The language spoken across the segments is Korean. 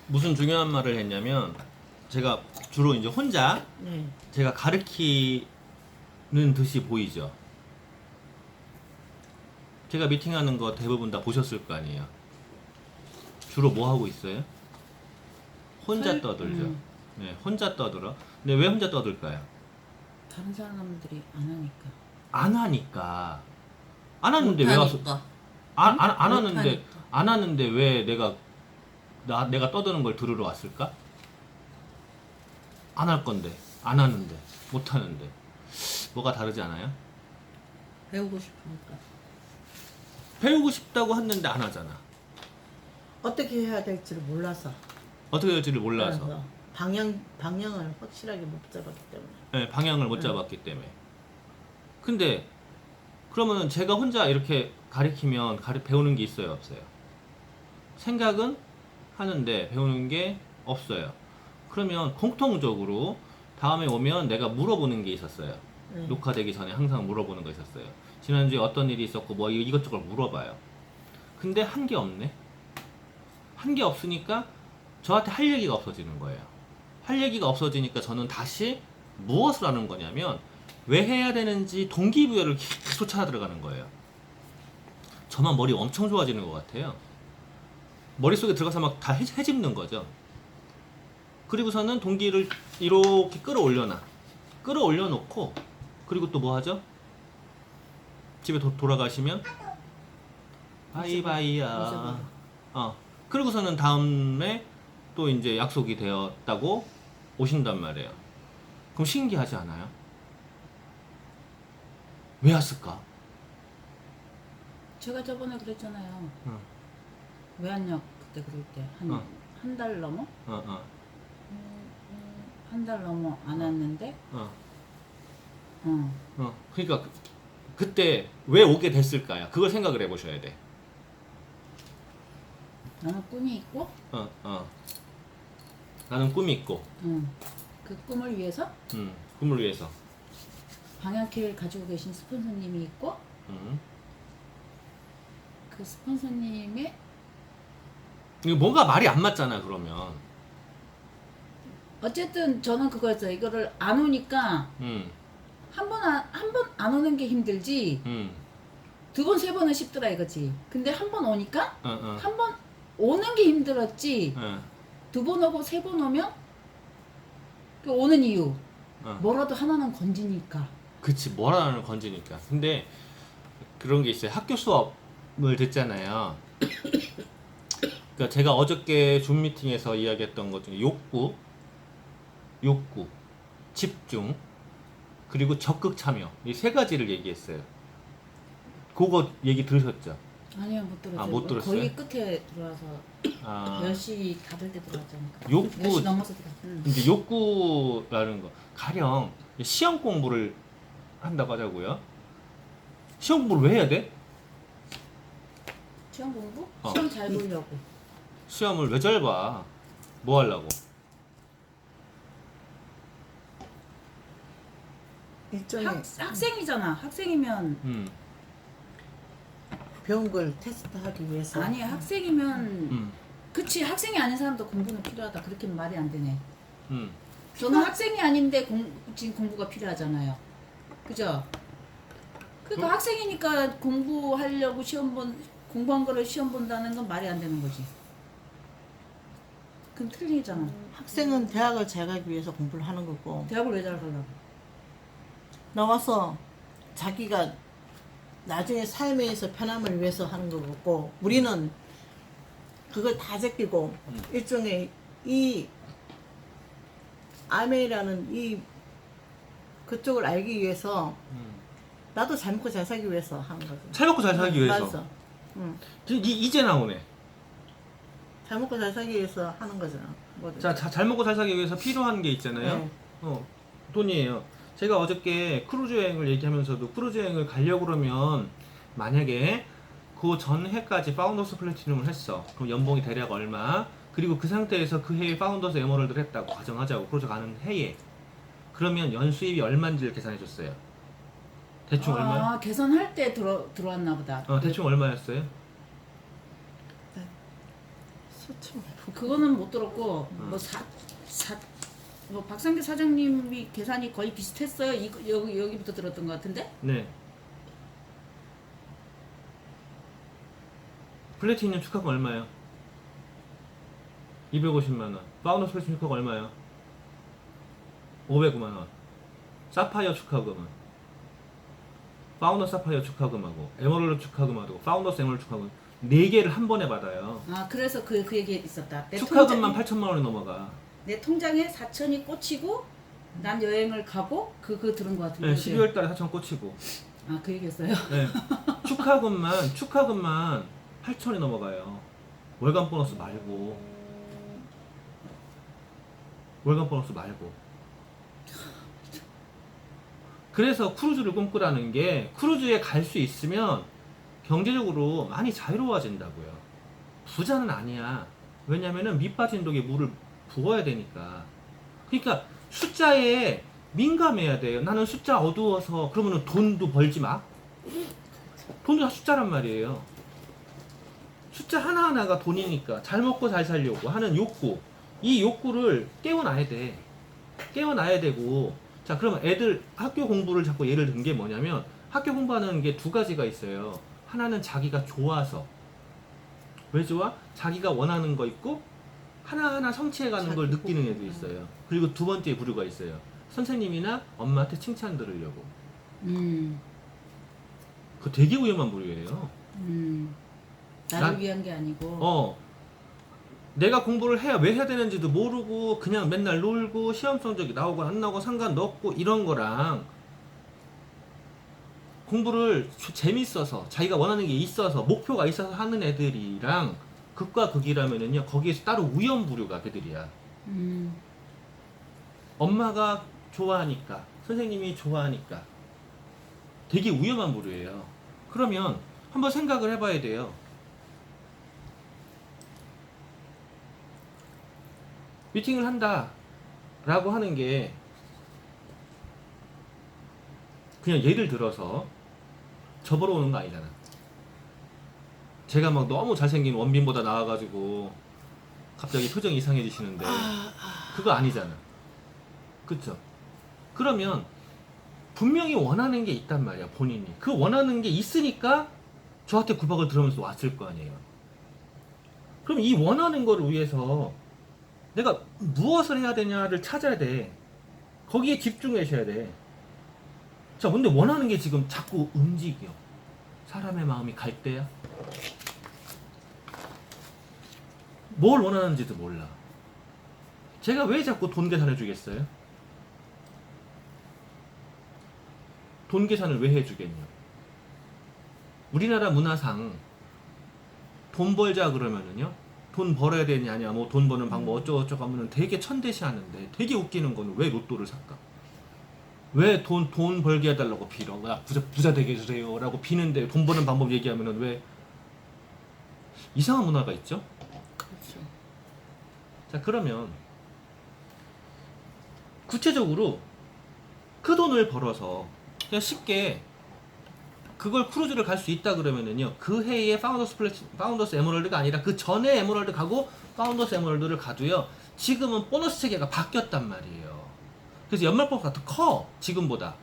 무슨 중요한 말을 했냐면 제가 주로 이제 혼자 네. 제가 가르치는 듯이 보이죠. 제가 미팅하는 거 대부분 다 보셨을 거 아니에요. 주로 뭐 하고 있어요? 혼자 떠들죠. 네, 혼자 떠들어. 근데 왜 혼자 떠들까요? 다른 사람들이 안 하니까. 안 하니까. 안 하는데 왜 와서 못하니까. 안 하는데 못하니까. 안 하는데 왜 내가 떠드는 걸 들으러 왔을까? 안 할 건데 안 하는데 못 하는데 뭐가 다르지 않아요? 배우고 싶으니까. 배우고 싶다고 했는데 안 하잖아. 어떻게 해야 될지를 몰라서. 어떻게 될지를 몰라서. 그래서 방향을 확실하게 못 잡았기 때문에. 네, 방향을 못 잡았기 때문에. 근데 그러면은 제가 혼자 이렇게 가리키면 배우는 게 있어요, 없어요? 생각은 하는데 배우는 게 없어요. 그러면 공통적으로 다음에 오면 내가 물어보는 게 있었어요. 네. 녹화되기 전에 항상 물어보는 거 있었어요. 지난주에 어떤 일이 있었고 뭐 이것저것 물어봐요. 근데 한 게 없네. 한 게 없으니까 저한테 할 얘기가 없어지는 거예요. 할 얘기가 없어지니까 저는 다시 무엇을 하는 거냐면 왜 해야 되는지 동기부여를 계속 찾아 들어가는 거예요. 저만 머리 엄청 좋아지는 것 같아요. 머릿속에 들어가서 막 다 헤집는 거죠. 그리고서는 동기를 이렇게 끌어올려 놓고 그리고 또 뭐 하죠? 집에 돌아가시면 바이바이야. 잊어버려. 그리고서는 다음에 또 이제 약속이 되었다고 오신단 말이에요. 그럼 신기하지 않아요? 왜 왔을까? 제가 저번에 그랬잖아요. 어, 외환역 그때 그럴 때 어. 한 달 넘어? 어. 한 달 넘어 안 왔는데. 그러니까 그때 왜 오게 됐을까요? 그걸 생각을 해보셔야 돼. 나는 꿈이 있고, 나는 꿈이 있고, 그 꿈을 위해서 꿈을 위해서. 방향키를 가지고 계신 스폰서님이 있고, 음. 그 스폰서님의 이거 뭔가 말이 안 맞잖아 그러면. 어쨌든 저는 그거였어요. 이거를 안 오니까 음, 한 번 안 오는 게 힘들지, 두 번, 세 번은 쉽더라 이거지. 근데 한 번 오니까 한 번 오는 게 힘들었지. 두 번 오고 세 번 오면 그 오는 이유 뭐라도 하나는 건지니까. 그치, 뭐라는 건지니까. 근데 그런 게 있어요. 학교 수업을 듣잖아요. 그러니까 제가 어저께 줌 미팅에서 이야기했던 것 중에 욕구, 집중, 그리고 적극 참여 이 세 가지를 얘기했어요. 그거 얘기 들으셨죠? 아니요, 못 들었어요. 못 들었어요? 거의 끝에 들어와서 아, 10시 다 될 때 들어왔잖아요. 욕구. 10시 넘어서 들어왔어요. 근데 욕구라는 거 가령 시험 공부를 한다고 하자고요. 시험 공부를 왜 해야 돼? 시험 공부? 어. 시험 잘 보려고. 시험을 왜 잘 봐? 뭐 하려고? 일종의 학생이잖아. 학생이면 배운 걸 테스트하기 위해서. 아니 학생이면 그치, 학생이 아닌 사람도 공부는 필요하다. 그렇게 말이 안 되네. 저는 학생이 아닌데 지금 공부가 필요하잖아요. 그죠? 그러니까 학생이니까 공부하려고 공부한 거를 시험 본다는 건 말이 안 되는 거지. 그럼 틀리잖아. 학생은 대학을 잘 가기 위해서 공부를 하는 거고, 대학을 왜 잘 가려고? 나와서 자기가 나중에 삶에서 편함을 위해서 하는 거고, 우리는 그걸 다 제끼고 일종의 이 아메이라는 이 그쪽을 알기 위해서 나도 잘 먹고 잘 살기 위해서 하는 거죠. 잘 먹고 잘 살기 위해서. 맞아. 이제 나오네. 잘 먹고 잘 살기 위해서 하는 거잖아. 뭐든. 자, 잘 먹고 잘 살기 위해서 필요한 게 있잖아요. 네. 돈이에요. 제가 어저께 크루즈 여행을 얘기하면서도 크루즈 여행을 가려고 그러면 만약에 그 전해까지 파운더스 플래티넘을 했어. 그럼 연봉이 대략 얼마? 그리고 그 상태에서 그 해에 파운더스 에머럴드를 했다고 가정하자고. 크루즈 가는 해에. 그러면 연수입이 얼마인지를 계산해 줬어요. 대충 얼마? 계산할 때 들어왔나 보다. 대충 얼마였어요? 수천. 그거는 못 들었고 뭐 박상규 사장님이 계산이 거의 비슷했어요. 여기부터 들었던 것 같은데? 네. 플래티늄 축하금 얼마요? 250만 원. 파운더 플래티늄 축하금 얼마요? 509만 원. 사파이어 축하금은 파운더 사파이어 축하금하고 에메랄드 축하금하고 파운더스 에메랄드 축하금 4개를 한 번에 받아요. 아 그래서 그 얘기 있었다. 축하금만 8천만 원이 넘어가. 내 통장에 4천이 꽂히고 난 여행을 가고 그거 들은 것 같은데. 네, 12월 달에 4천 꽂히고. 아 그 얘기였어요? 네. 축하금만 8천이 넘어가요. 월간 보너스 말고. 월간 보너스 말고. 그래서 크루즈를 꿈꾸라는 게 크루즈에 갈 수 있으면 경제적으로 많이 자유로워진다고요. 부자는 아니야. 왜냐면은 밑빠진 독에 물을 부어야 되니까. 그러니까 숫자에 민감해야 돼요. 나는 숫자 어두워서 그러면은 돈도 벌지 마. 돈도 다 숫자란 말이에요. 숫자 하나하나가 돈이니까 잘 먹고 잘 살려고 하는 욕구. 이 욕구를 깨워놔야 돼. 깨워놔야 되고. 자, 그러면 애들 학교 공부를 자꾸 예를 든 게 뭐냐면 학교 공부하는 게 두 가지가 있어요. 하나는 자기가 좋아서. 왜 좋아? 자기가 원하는 거 있고 하나하나 성취해가는 걸 느끼는 애도 있어요. 그리고 두 번째 부류가 있어요. 선생님이나 엄마한테 칭찬 들으려고. 그거 되게 위험한 부류예요. 나를 위한 게 아니고. 내가 공부를 왜 해야 되는지도 모르고 그냥 맨날 놀고 시험 성적이 나오고 안 나오고 상관없고 이런 거랑 공부를 재밌어서 자기가 원하는 게 있어서 목표가 있어서 하는 애들이랑 극과 극이라면은요 거기에서 따로 위험부류가 걔들이야. 엄마가 좋아하니까 선생님이 좋아하니까 되게 위험한 부류예요. 그러면 한번 생각을 해봐야 돼요. 미팅을 한다 라고 하는 게 그냥 예를 들어서 저보러 오는 거 아니잖아. 제가 막 너무 잘생긴 원빈보다 나와가지고 갑자기 표정이 이상해지시는데 그거 아니잖아. 그쵸? 그러면 분명히 원하는 게 있단 말이야. 본인이 그 원하는 게 있으니까 저한테 구박을 들으면서 왔을 거 아니에요. 그럼 이 원하는 거를 위해서 내가 무엇을 해야 되냐를 찾아야 돼. 거기에 집중하셔야 돼. 자, 근데 원하는 게 지금 자꾸 움직여. 사람의 마음이 갈대야. 뭘 원하는지도 몰라. 제가 왜 자꾸 돈 계산해 주겠어요? 돈 계산을 왜 해주겠냐? 우리나라 문화상 돈 벌자 그러면은요, 돈 벌어야 되냐, 아니야, 뭐 돈 버는 방법 어쩌고저쩌고 하면은 되게 천대시 하는데 되게 웃기는 거는 왜 로또를 살까? 왜 돈 벌게 해달라고 빌어? 야, 부자 되게 해주세요 라고 비는데 돈 버는 방법 얘기하면은 왜 이상한 문화가 있죠? 그렇죠. 자, 그러면 구체적으로 그 돈을 벌어서 그냥 쉽게 그걸 크루즈를 갈 수 있다 그러면은요, 그 해에 파운더스 에메랄드가 아니라 그 전에 에메랄드 가고 파운더스 에메랄드를 가도요, 지금은 보너스 체계가 바뀌었단 말이에요. 그래서 연말 보너스가 더 커, 지금보다.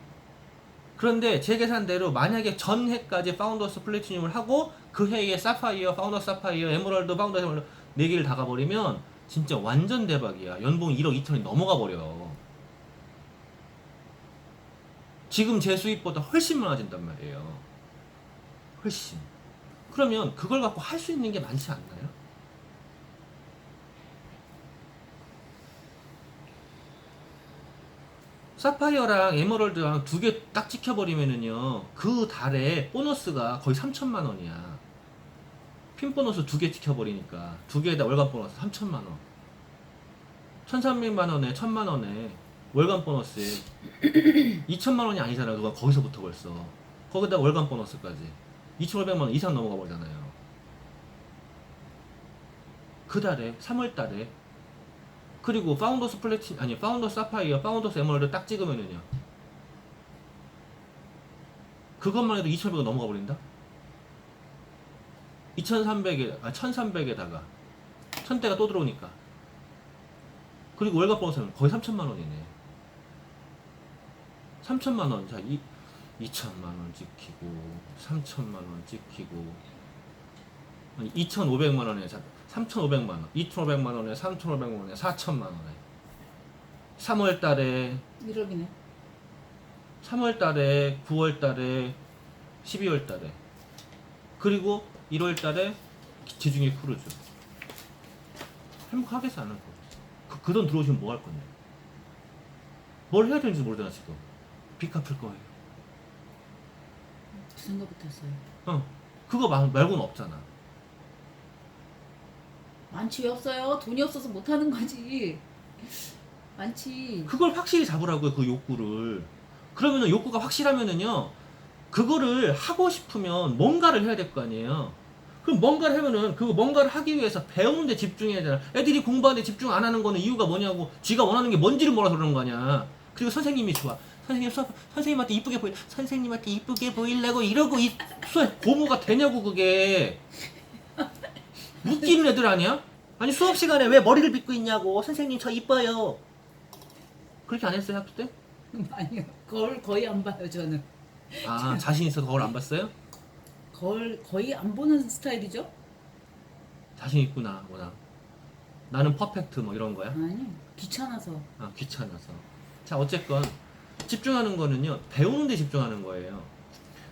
그런데 제 계산대로 만약에 전 해까지 파운더스 플래티늄을 하고 그 해에 사파이어, 파운더스 사파이어, 에메랄드, 파운더스 에메랄드 4개를 다 가버리면 진짜 완전 대박이야. 연봉 1억 2천이 넘어가 버려. 지금 제 수입보다 훨씬 많아진단 말이에요. 훨씬. 그러면 그걸 갖고 할 수 있는 게 많지 않나요? 사파이어랑 에메랄드랑 2개 딱 찍혀버리면은요, 그 달에 보너스가 거의 3천만 원이야. 핀 보너스 2개 찍혀버리니까 2개에다 월간 보너스 3천만 원. 1,300만 원에 1,000만 원에 월간 보너스에 2천만 원이 아니잖아. 누가 거기서부터 벌써. 거기다 월간 보너스까지 2,500만 원 이상 넘어가 버리잖아요. 그 달에 3월 달에. 그리고 파운더스 플래티 아니 파운더스 사파이어, 파운더스 에메랄드 딱 찍으면은요, 그것만 해도 2,500원 넘어가 버린다. 2,300에 1,300에다가 천대가 또 들어오니까. 그리고 월급 보너스는 거의 3천만 원이네. 3천만 원. 자, 2천만 원 찍히고 3천만 원 찍히고 2,500만 원에 3,500만 원, 2,500만 원에 3,500만 원에 4천만 원에 3월 달에 1억이네. 3월 달에 9월 달에 12월 달에 그리고 1월 달에 지중해 크루즈. 행복하겠어 안 할 거. 그 돈 들어오시면 뭐 할 건데? 뭘 해야 되는지 모르잖아 지금. 빚 갚을 거예요. 그 생각 못했어요. 그거 말고는 없잖아. 많지 왜 없어요? 돈이 없어서 못하는 거지. 많지. 그걸 확실히 잡으라고요, 그 욕구를. 그러면은 욕구가 확실하면은요, 그거를 하고 싶으면 뭔가를 해야 될 거 아니에요. 그럼 뭔가를 하면은 그 뭔가를 하기 위해서 배우는 데 집중해야 되잖아. 애들이 공부하는데 집중 안 하는 거는 이유가 뭐냐고. 지가 원하는 게 뭔지를 몰라서 그러는 거 아니야. 그리고 선생님이 좋아. 선생님한테 이쁘게 보이려고 이러고 수업 고무가 되냐고 그게. 웃기는 애들 아니야? 아니 수업 시간에 왜 머리를 빗고 있냐고. 선생님 저 이뻐요. 그렇게 안 했어요 학교 때? 아니요. 거울 거의 안 봐요 저는. 아 자신 있어서 거울 안 봤어요? 거울 거의 안 보는 스타일이죠? 자신 있구나 워낙. 나는 퍼펙트 뭐 이런 거야? 아니 귀찮아서. 아 귀찮아서. 자 어쨌건 집중하는 거는요 배우는 데 집중하는 거예요.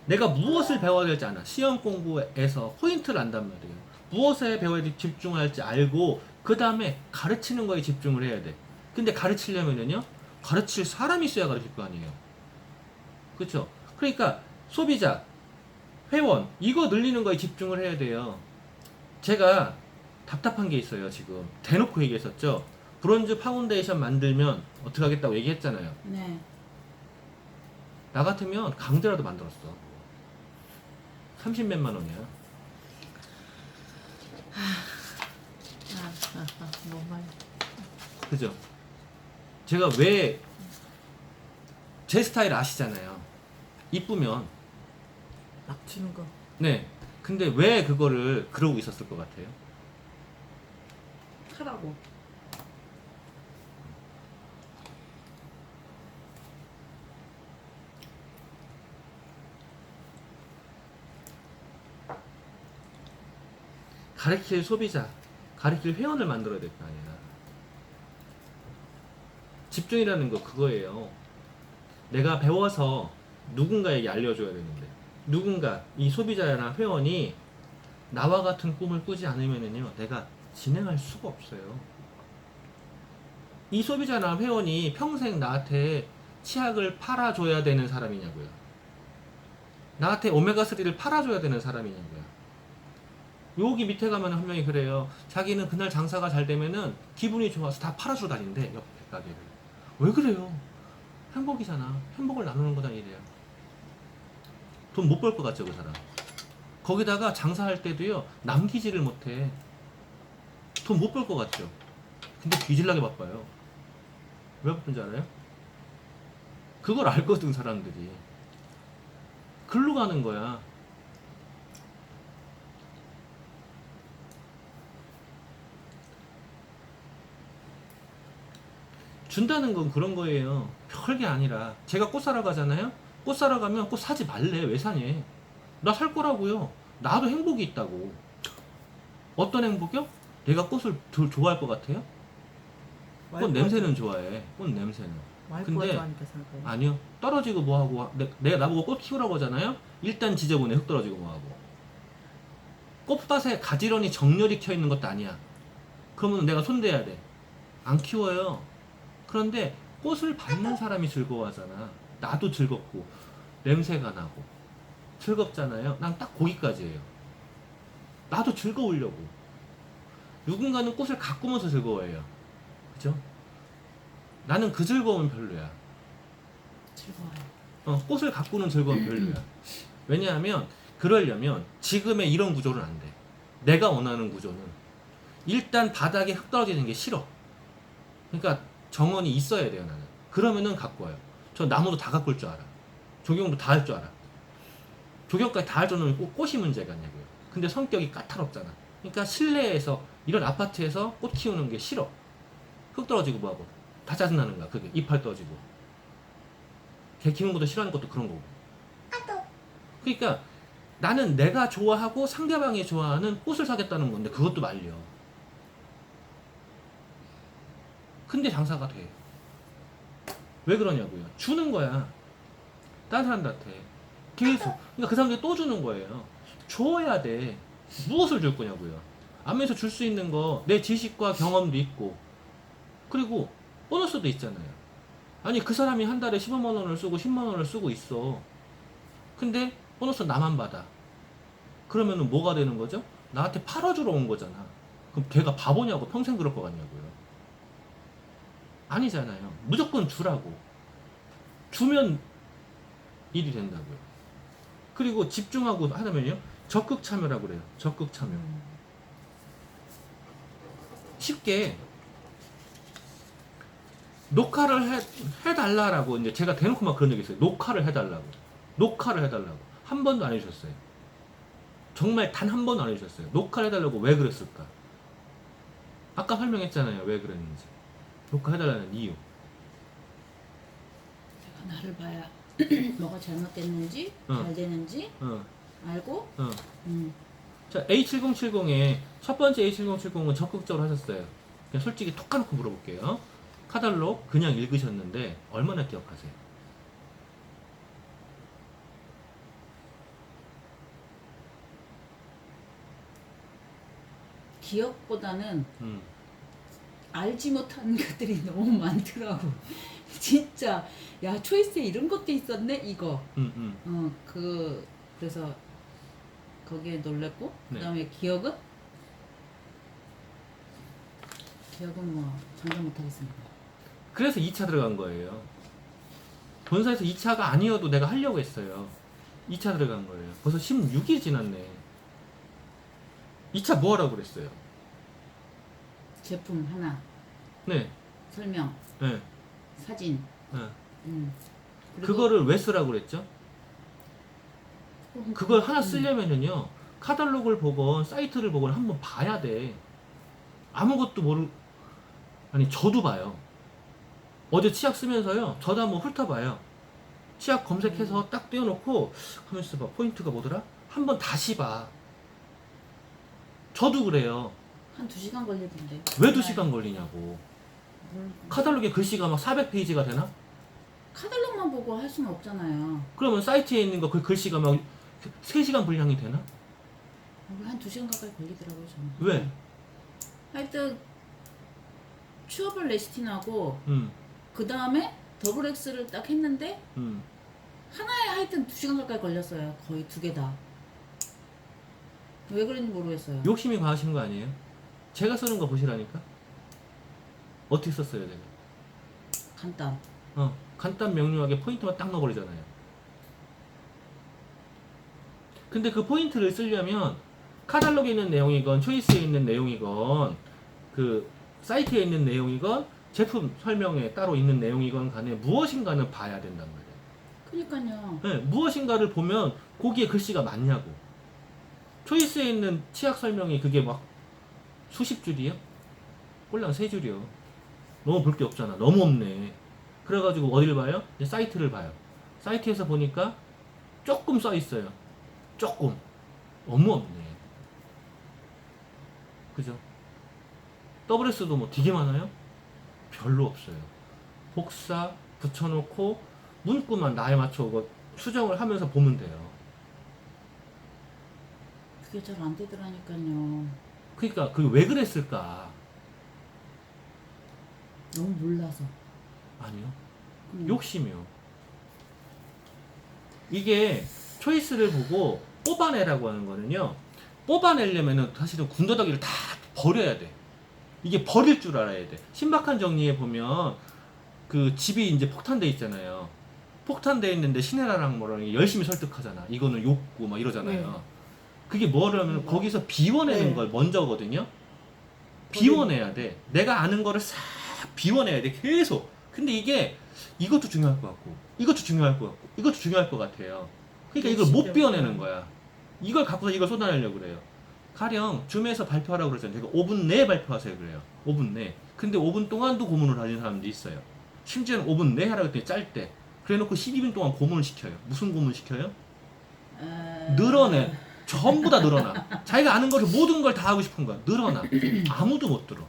내가 무엇을 배워야 될지 알아. 시험 공부에서 포인트를 안단 말이에요. 무엇에 배워야 될지 집중할지 알고 그 다음에 가르치는 거에 집중을 해야 돼. 근데 가르치려면은요 가르칠 사람이 있어야 가르칠 거 아니에요. 그렇죠? 그러니까 소비자, 회원 이거 늘리는 거에 집중을 해야 돼요. 제가 답답한 게 있어요. 지금 대놓고 얘기했었죠. 브론즈 파운데이션 만들면 어떻게 하겠다고 얘기했잖아요. 네. 나 같으면 강제라도 만들었어. 30몇만 원이야. 너무 많이. 그죠? 제가 왜 제 스타일 아시잖아요. 이쁘면. 막 주는 거. 네. 근데 왜 그거를 그러고 있었을 것 같아요? 하라고. 가르칠 소비자, 가르칠 회원을 만들어야 될 거 아니야. 집중이라는 거 그거예요. 내가 배워서 누군가에게 알려줘야 되는데 누군가 이 소비자나 회원이 나와 같은 꿈을 꾸지 않으면은요 내가 진행할 수가 없어요. 이 소비자나 회원이 평생 나한테 치약을 팔아줘야 되는 사람이냐고요. 나한테 오메가3를 팔아줘야 되는 사람이냐고요. 여기 밑에 가면 한 명이 그래요. 자기는 그날 장사가 잘 되면은 기분이 좋아서 다 팔아주고 다닌대 옆에 가게를. 왜 그래요? 행복이잖아. 행복을 나누는 거다 이래요. 돈 못 벌 것 같죠 그 사람. 거기다가 장사할 때도요 남기지를 못해. 돈 못 벌 것 같죠. 근데 뒤질나게 바빠요. 왜 바쁜지 알아요? 그걸 알거든 사람들이. 글로 가는 거야. 준다는 건 그런 거예요. 별게 아니라 제가 꽃 사러 가잖아요. 꽃 사러 가면 꽃 사지 말래. 왜 사니? 나 살 거라고요. 나도 행복이 있다고. 어떤 행복이요? 내가 꽃을 더 좋아할 것 같아요? 꽃 냄새는 좋아해. 꽃 냄새는. 와이프가 근데 좋아하니까 살 거예요. 아니요. 떨어지고 뭐하고 내가 나보고 꽃 키우라고 하잖아요. 일단 지저분해. 흙 떨어지고 뭐하고. 꽃밭에 가지런히 정렬이 켜 있는 것도 아니야. 그러면 내가 손대야 돼. 안 키워요. 그런데 꽃을 받는 사람이 즐거워하잖아. 나도 즐겁고 냄새가 나고 즐겁잖아요. 난 딱 거기까지예요. 나도 즐거우려고. 누군가는 꽃을 가꾸면서 즐거워해요. 그죠? 나는 그 즐거움은 별로야. 즐거워요. 꽃을 가꾸는 즐거움은 별로야. 왜냐하면 그러려면 지금의 이런 구조는 안 돼. 내가 원하는 구조는 일단 바닥에 흙 떨어지는 게 싫어. 그러니까 정원이 있어야 돼요 나는. 그러면은 갖고 와요. 저 나무도 다 가꿀 줄 알아. 조경도 다 할 줄 알아. 조경까지 다 할 줄 아는 꽃이 문제가 아니고요. 근데 성격이 까탈없잖아. 그러니까 실내에서 이런 아파트에서 꽃 키우는 게 싫어. 흙 떨어지고 뭐하고 다 짜증나는 거야. 그게 이빨 떨어지고. 개 키우는 것도 싫어하는 것도 그런 거고. 그러니까 나는 내가 좋아하고 상대방이 좋아하는 꽃을 사겠다는 건데 그것도 말려. 근데 장사가 돼. 왜 그러냐고요. 주는 거야. 다른 사람들한테. 계속. 그러니까 그 사람들이 또 주는 거예요. 줘야 돼. 무엇을 줄 거냐고요. 안면서 줄 수 있는 거 내 지식과 경험도 있고 그리고 보너스도 있잖아요. 아니 그 사람이 한 달에 15만 원을 쓰고 10만 원을 쓰고 있어. 근데 보너스 나만 받아. 그러면은 뭐가 되는 거죠? 나한테 팔아주러 온 거잖아. 그럼 걔가 바보냐고 평생 그럴 것 같냐고요. 아니잖아요. 무조건 주라고. 주면 일이 된다고요. 그리고 집중하고 하려면요. 적극 참여라고 그래요. 적극 참여. 쉽게 녹화를 해달라고 이제 제가 대놓고 막 그런 적이 있어요. 녹화를 해달라고. 녹화를 해달라고. 한 번도 안 해주셨어요. 정말 단 한 번도 안 해주셨어요. 녹화를 해달라고 왜 그랬을까? 아까 설명했잖아요. 왜 그랬는지. 녹화해달라는 이유. 내가 나를 봐야 뭐가 잘못됐는지 잘 되는지 알고 자, A7070에 첫 번째 A7070은 적극적으로 하셨어요. 그냥 솔직히 톡 까놓고 물어볼게요. 카탈로그 그냥 읽으셨는데 얼마나 기억하세요? 기억보다는 알지 못하는 것들이 너무 많더라고. 진짜 야 초이스에 이런 것도 있었네 이거. 그래서 거기에 놀랬고 네. 그다음에 기억은 뭐 장담 못하겠습니다. 그래서 2차 들어간 거예요. 본사에서 2차가 아니어도 내가 하려고 했어요. 2차 들어간 거예요. 벌써 16일 지났네. 2차 뭐 하라고 그랬어요? 제품 하나 네. 설명 네. 사진 네. 그리고 그거를 왜 쓰라고 그랬죠? 그걸 하나 쓰려면은요. 카탈로그를 보건 사이트를 보건 한번 봐야 돼. 아무것도 아니 저도 봐요. 어제 치약 쓰면서요. 저도 한번 훑어봐요. 치약 검색해서 딱 띄워놓고 하면서 봐. 포인트가 뭐더라? 한번 다시 봐. 저도 그래요. 한 2시간 걸리던데. 왜 2시간 걸리냐고. 카탈로그에 글씨가 막 400페이지가 되나? 카탈로그만 보고 할 수는 없잖아요. 그러면 사이트에 있는 거 그 글씨가 막 3시간 분량이 되나? 한 2시간 가까이 걸리더라고요 저는. 왜? 하여튼 추어블 레시틴하고 음. 그 다음에 더블 X를 딱 했는데 음. 하나에 하여튼 2시간 가까이 걸렸어요. 거의 2개 다. 왜 그런지 모르겠어요. 욕심이 과하신 거 아니에요? 제가 쓰는 거 보시라니까? 어떻게 썼어요, 제가? 간단. 간단 명료하게 포인트만 딱 넣어버리잖아요. 근데 그 포인트를 쓰려면 카탈로그에 있는 내용이건 초이스에 있는 내용이건 그 사이트에 있는 내용이건 제품 설명에 따로 있는 내용이건 간에 무엇인가는 봐야 된단 말이에요. 그러니까요. 네, 무엇인가를 보면 거기에 글씨가 맞냐고. 초이스에 있는 치약 설명이 그게 막 수십 줄이요? 꼴랑 3줄이요. 너무 볼 게 없잖아. 너무 없네. 그래가지고 어디를 봐요? 이제 사이트를 봐요. 사이트에서 보니까 조금 써 있어요. 조금. 너무 없네. 그죠? WS도 뭐 되게 많아요? 별로 없어요. 복사 붙여놓고 문구만 나에 맞춰 수정을 하면서 보면 돼요. 그게 잘 안 되더라니까요. 그러니까 그게 왜 그랬을까? 너무 몰라서. 아니요. 욕심이요. 이게 초이스를 보고 뽑아내라고 하는 거는요. 뽑아내려면은 사실은 군더더기를 다 버려야 돼. 이게 버릴 줄 알아야 돼. 신박한 정리에 보면 그 집이 이제 폭탄돼 있잖아요. 폭탄돼 있는데 신혜라랑 뭐라는 열심히 설득하잖아. 이거는 욕구 막 이러잖아요. 네. 그게 뭐라면 거기서 비워내는 네. 걸 먼저거든요. 비워내야 돼. 내가 아는 거를 싹 비워내야 돼. 계속. 근데 이게 이것도 중요할 것 같고 이것도 중요할 것 같고 이것도 중요할 것 같아요. 그러니까 이걸 못 비워내는 거야. 이걸 갖고서 이걸 쏟아내려고 그래요. 가령 줌에서 발표하라고 그러잖아요. 제가 5분 내에 발표하세요 그래요. 5분 내. 근데 5분 동안도 고문을 하는 사람들이 있어요. 심지어는 5분 내에 하라고 했더니 짧대. 그래놓고 12분 동안 고문을 시켜요. 무슨 고문 시켜요? 늘어내. 전부 다 늘어나. 자기가 아는 것을 모든 걸 다 하고 싶은 거야. 늘어나. 아무도 못 들어.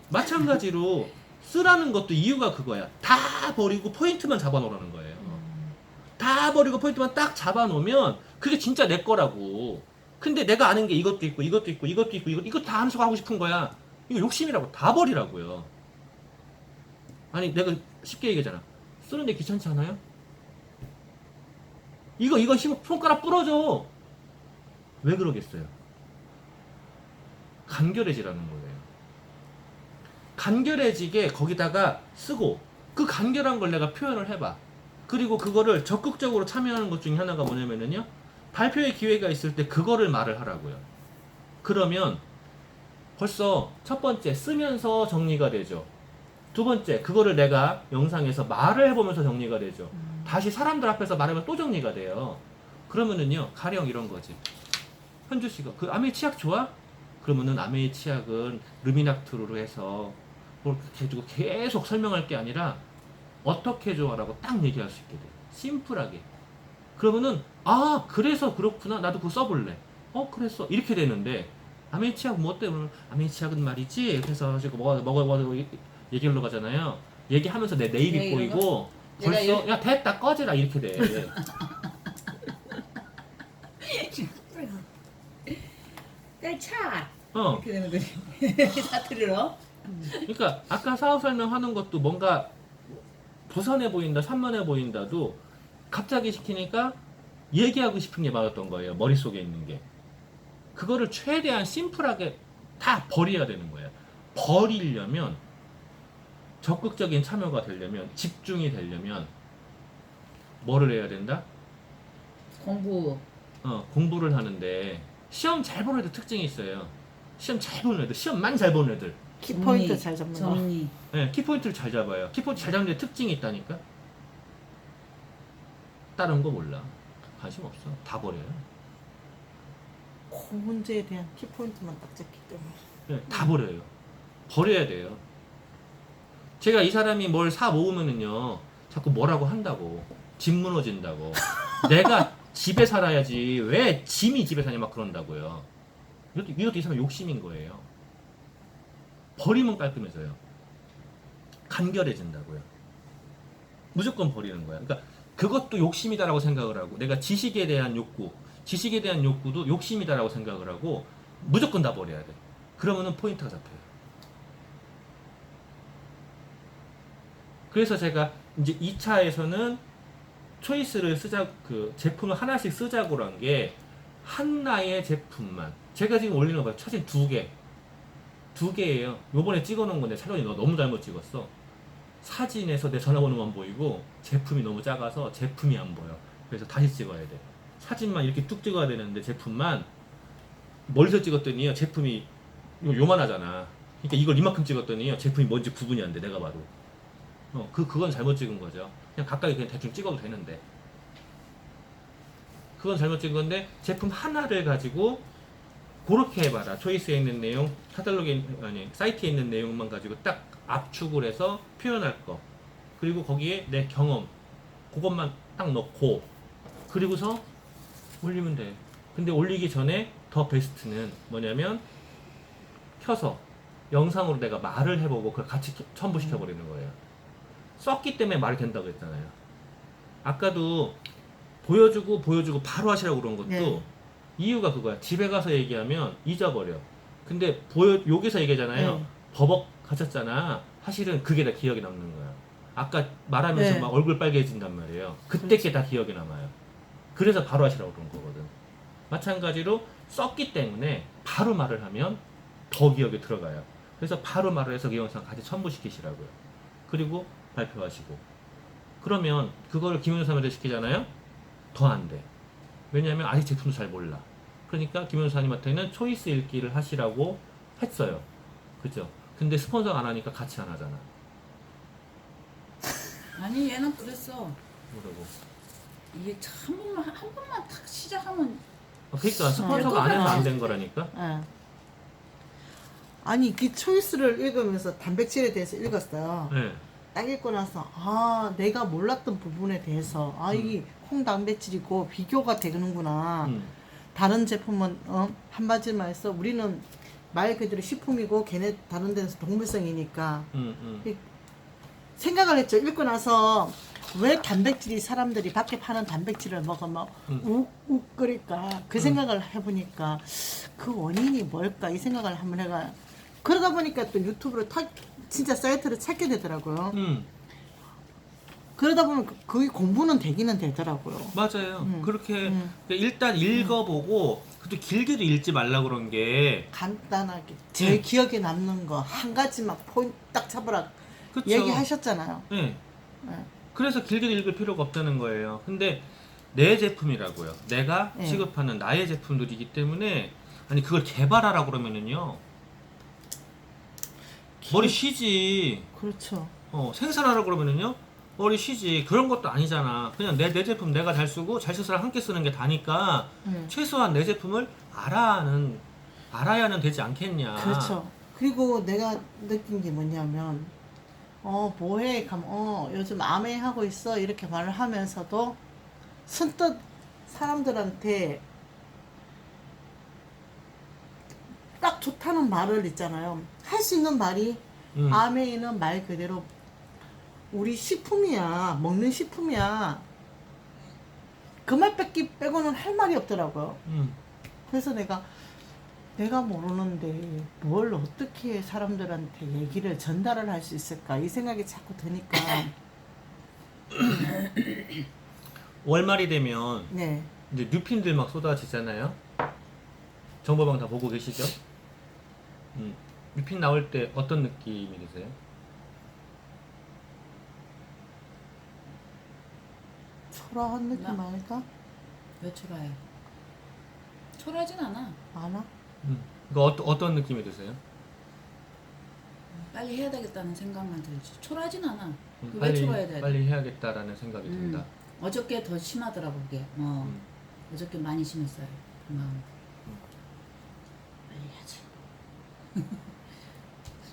마찬가지로 쓰라는 것도 이유가 그거야. 다 버리고 포인트만 잡아놓으라는 거예요. 다 버리고 포인트만 딱 잡아놓으면 그게 진짜 내 거라고. 근데 내가 아는 게 이것도 있고 이것도 있고 이것도 있고 이거 다 하면서 하고 싶은 거야. 이거 욕심이라고. 다 버리라고요. 아니 내가 쉽게 얘기하잖아. 쓰는데 귀찮지 않아요? 이거 손가락 부러져. 왜 그러겠어요? 간결해지라는 거예요. 간결해지게 거기다가 쓰고 그 간결한 걸 내가 표현을 해봐. 그리고 그거를 적극적으로 참여하는 것 중에 하나가 뭐냐면요. 발표의 기회가 있을 때 그거를 말을 하라고요. 그러면 벌써 첫 번째 쓰면서 정리가 되죠. 두 번째 그거를 내가 영상에서 말을 해보면서 정리가 되죠. 다시 사람들 앞에서 말하면 또 정리가 돼요. 그러면은요 가령 이런 거지. 현주 씨가 그 아메이 치약 좋아? 그러면은 아메이 치약은 르미낙트루로 해서 그렇게 해주고 계속 설명할 게 아니라 어떻게 좋아라고 딱 얘기할 수 있게 돼. 심플하게. 그러면은 아 그래서 그렇구나. 나도 그거 써볼래. 그랬어. 이렇게 되는데 아메이 치약 뭐 어때? 그러면 아메이 치약은 말이지. 그래서 지금 먹어 얘기하러 가잖아요. 얘기하면서 내 입이 보이고 벌써 야 됐다 꺼지라 이렇게 돼. 차 어. 이렇게 되는 거지. 다 들으러. 그러니까 아까 사업 설명하는 것도 뭔가 부산해 보인다, 산만해 보인다도 갑자기 시키니까 얘기하고 싶은 게 많았던 거예요. 머릿속에 있는 게. 그거를 최대한 심플하게 다 버려야 되는 거예요. 버리려면 적극적인 참여가 되려면 집중이 되려면 뭐를 해야 된다? 공부를 하는데 시험 잘 보는 애들 특징이 있어요. 시험 잘 보는 애들, 시험만 잘 보는 애들. 키포인트 잘 잡는 거. 정리. 네, 키포인트를 잘 잡아요. 키포인트 잘 잡는 데 특징이 있다니까. 다른 거 몰라. 관심 없어. 다 버려요. 그 문제에 대한 키포인트만 딱 잡기 때문에. 네, 다 버려요. 버려야 돼요. 제가 이 사람이 뭘 사 모으면은요, 자꾸 뭐라고 한다고. 집 무너진다고. 내가 집에 살아야지. 왜 짐이 집에 사냐 막 그런다고요. 이것도 이 사람 욕심인 거예요. 버리면 깔끔해져요. 간결해진다고요. 무조건 버리는 거야. 그러니까 그것도 욕심이다라고 생각을 하고 내가 지식에 대한 욕구도 욕심이다라고 생각을 하고 무조건 다 버려야 돼. 그러면은 포인트가 잡혀요. 그래서 제가 이제 2차에서는 초이스를 그 제품을 하나씩 쓰자고 한 게 하나의 제품만. 제가 지금 올리는 거 봐요. 사진 2개예요. 요번에 찍어놓은 건데 촬영이 너무 잘못 찍었어. 사진에서 내 전화번호만 보이고 제품이 너무 작아서 제품이 안 보여. 그래서 다시 찍어야 돼. 사진만 이렇게 뚝 찍어야 되는데 제품만 멀리서 찍었더니요 제품이 요만하잖아. 그러니까 이걸 이만큼 찍었더니요 제품이 뭔지 구분이 안 돼. 내가 봐도. 그건 잘못 찍은 거죠. 그냥 가까이 그냥 대충 찍어도 되는데. 그건 잘못 찍은 건데 제품 하나를 가지고 그렇게 해봐라. 초이스에 있는 내용, 사이트에 있는 내용만 가지고 딱 압축을 해서 표현할 거. 그리고 거기에 내 경험, 그것만 딱 넣고, 그리고서 올리면 돼. 근데 올리기 전에 더 베스트는 뭐냐면, 켜서 영상으로 내가 말을 해보고 그걸 같이 첨부시켜버리는 거예요. 썼기 때문에 말이 된다고 했잖아요. 아까도 보여주고 바로 하시라고 그런 것도 네. 이유가 그거야. 집에 가서 얘기하면 잊어버려. 근데 여기서 얘기하잖아요. 네. 버벅 하셨잖아. 사실은 그게 다 기억에 남는 거야. 아까 말하면서 네. 막 얼굴 빨개진단 말이에요. 그때 게 다 기억에 남아요. 그래서 바로 하시라고 그런 거거든. 마찬가지로 썼기 때문에 바로 말을 하면 더 기억에 들어가요. 그래서 바로 말을 해서 그 영상 같이 첨부시키시라고요. 그리고 발표하시고. 그러면 그거를 김현수님한테 시키잖아요. 더 안 돼. 왜냐하면 아직 제품도 잘 몰라. 그러니까 김현수님한테는 초이스 읽기를 하시라고 했어요. 그죠? 근데 스폰서가 안 하니까 같이 안 하잖아. 아니 얘는 그랬어. 뭐라고? 이게 한 번만 탁 시작하면 그러니까 스폰서가 안 해서 안 된 거라니까. 예. 아니 그 초이스를 읽으면서 단백질에 대해서 읽었어요. 네. 딱 읽고 나서 아 내가 몰랐던 부분에 대해서 아 이게 콩 단백질이고 비교가 되는구나. 다른 제품은 한마디만 해서 우리는 말 그대로 식품이고 걔네 다른 데서 동물성이니까 생각을 했죠. 읽고 나서 왜 단백질이 사람들이 밖에 파는 단백질을 먹으면 욱욱 끓일까 그 생각을 해보니까 그 원인이 뭘까 이 생각을 한번 해가 그러다 보니까 또 유튜브로 진짜 사이트를 찾게 되더라고요. 그러다 보면 거의 공부는 되기는 되더라고요. 맞아요. 그렇게 일단 읽어보고 그것도 길게도 읽지 말라 그런 게 간단하게 제 기억에 남는 거 한 가지만 포인트 딱 잡으라 그쵸. 얘기하셨잖아요. 네. 네. 그래서 길게 읽을 필요가 없다는 거예요. 근데 내 제품이라고요. 내가 네. 취급하는 나의 제품들이기 때문에 아니 그걸 개발하라 그러면은요 머리 쉬지. 그렇죠. 생산하라 그러면은요 머리 쉬지. 그런 것도 아니잖아. 그냥 내 제품 내가 잘 쓰고 잘 써서 함께 쓰는 게 다니까 최소한 내 제품을 알아야는 되지 않겠냐. 그렇죠. 그리고 내가 느낀 게 뭐냐면 뭐해? 가면 요즘 암에 하고 있어 이렇게 말을 하면서도 선뜻 사람들한테 딱 좋다는 말을 있잖아요. 할 수 있는 말이 아메이는 말 그대로 우리 식품이야. 먹는 식품이야. 그 말 빼고는 할 말이 없더라고요. 그래서 내가 모르는데 뭘 어떻게 사람들한테 얘기를 전달을 할 수 있을까 이 생각이 자꾸 드니까 월말이 되면 네. 이제 뉴핀들 막 쏟아지잖아요. 정보방 다 보고 계시죠? 뉴핀 나올 때 어떤 느낌이 드세요? 초라한 느낌 아닐까? 왜 초라해? 초라하진 않아. 아나? 그 어떤 느낌이 드세요? 빨리 해야 되겠다는 생각만 들지. 초라하진 않아. 왜 빨리 초라해야 돼? 빨리 해야겠다라는 생각이 든다. 어저께 더 심하더라고 그게. 어저께 많이 심했어요. 그 마음. 빨리 해야지.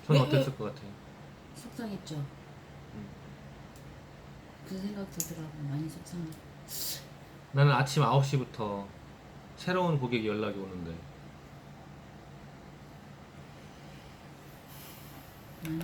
저는 왜, 어땠을 것 같아요? 속상했죠. 그 생각 들더라고. 많이 속상해. 나는 아침 9시부터 새로운 고객이 연락이 오는데